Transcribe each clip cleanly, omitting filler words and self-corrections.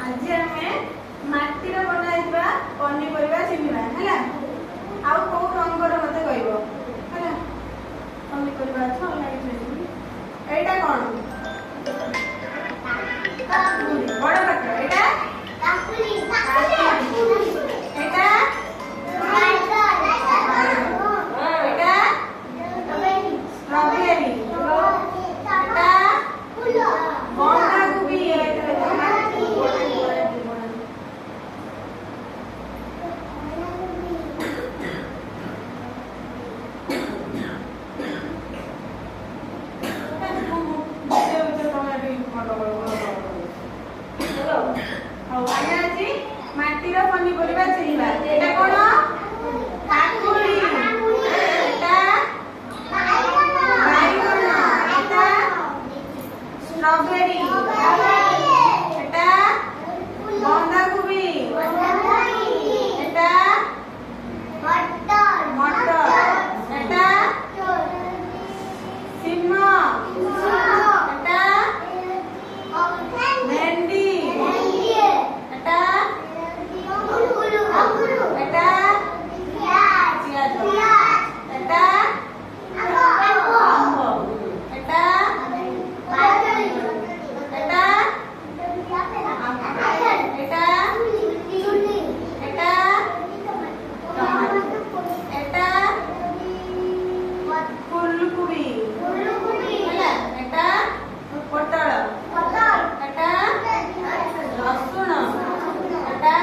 आज आमे माटीर बनाइबा पनीपरिबा चिन्हिबा हैला आउ को रंगर मते कहबो हैला पनीपरिबा छ लाइट एटा कोन काकुली बड़ पात्र एटा काकुली एटा एटा स्ट्रॉबेरी एटा बंधा गोभी माटीर पनीपरिबा चिन्हिबा एटा कोन काकुली एटा बाइगण एटा स्ट्रॉबेरी एटा बंधा गोभी एटा मटर एटा सिम एटा भेंडी एटा एटा पियाज एटा आंब एटा एटा एटा एटा एटा फूलकोबी हैला एटा पटल एटा रसुन एटा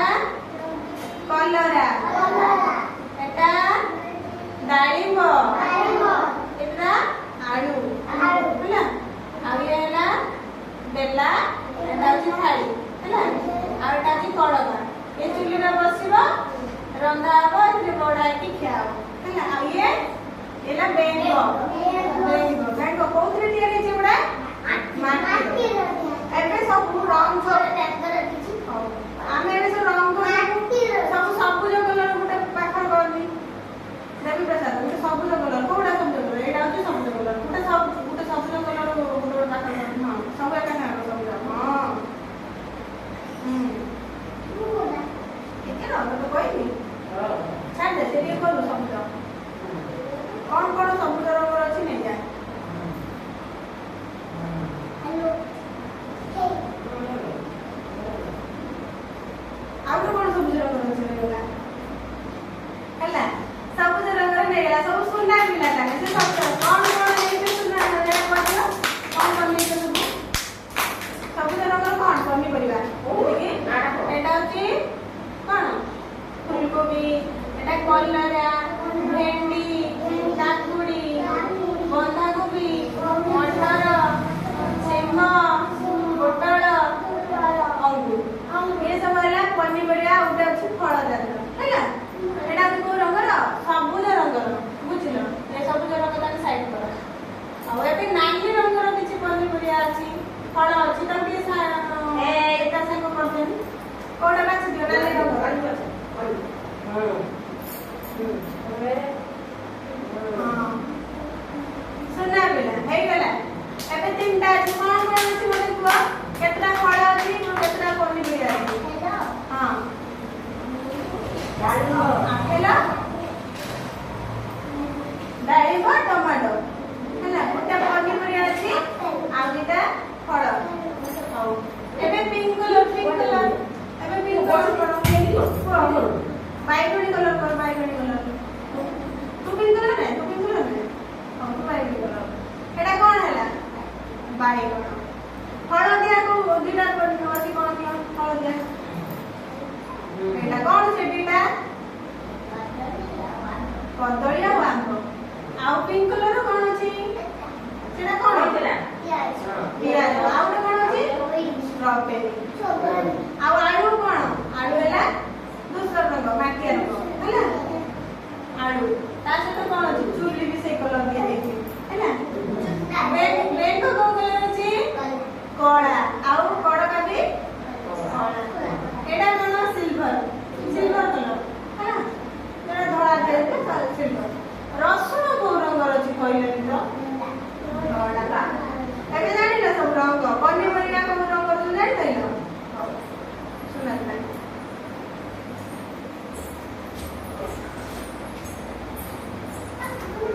कलरा एटा डाळिंब एटा आलू हैला आ ये हैला बेला एटा होची थाली हैला आ एटा होची कड़का ये चुली रे बसिबो रंधा हबो एते बडा की खियाओ हैला आ ये एला बेंगो कोथरे तियारी छै बडा माटी एबे सब रंग आमे सब रंग सब सबुज कलर गोटे पाखर करनी देवी प्रसाद गोटे सबुज कलर कोडा सबुज कलर एटा होची सबुज कलर गोटे सबुज कलर गोटे पाखर करनी हां सब एका ना सबुज हां केते रंग तो कोइनी छाड़ दे से करू सबुज कौन कौन सबुज रंग अछि नै जा हेलो आउ कौन सबुज रंग अछि नै गला हला सबुज रंग नै गला सब सुना मिला ताने से सब कौन कौन नै से सुना रे पड़ियो कौन कौन नै सब सबुज रंग कौन पनी परिवार देखि एटा अछि कोन फूलकोबी एटा कलरा भेंडी काकुड़ी बंधा गोभी मटर सिम पोटल अंगूर ये सब है पनीपरिया उठे अच्छे फल जात है एटा को रंगर सबुज रंगर बुझिलो ये सबुज रंग ताके साइड कर आ एबे नाली रंगर किछि पनीपरिया अछि फल अछि त के एटा संग करछन कोडा बाछ दियो नाली रंग सुना बेला हे गला एबे तीनटा अछि कोन कोन अछि मते कुआ केतरा फल अछि केतरा पनीपरिया अछि हां हेलो डाळिंब टमाटो हैला गोटे पनीपरिया अछि आ दुटा फल हौ एबे पिंक कलर एबे पिंक कलर बाइगणी कलर कर बाइगणी कलर तू पिंक कलर नै हां तू बाइगणी कलर एटा कोन हैला बाइगण हळदिया को दुटा कोन अछि कोन दिया हळदिया एटा कोन से दिटा कदळी आ आंब आ पिंक कलर कोन अछि सेटा कोन हैला पियाज आ कोन अछि स्ट्रॉबेरी आ आलू कोन आलू हैला दूसरा रंग माटिया रंग हैला आलू ता से तो कोन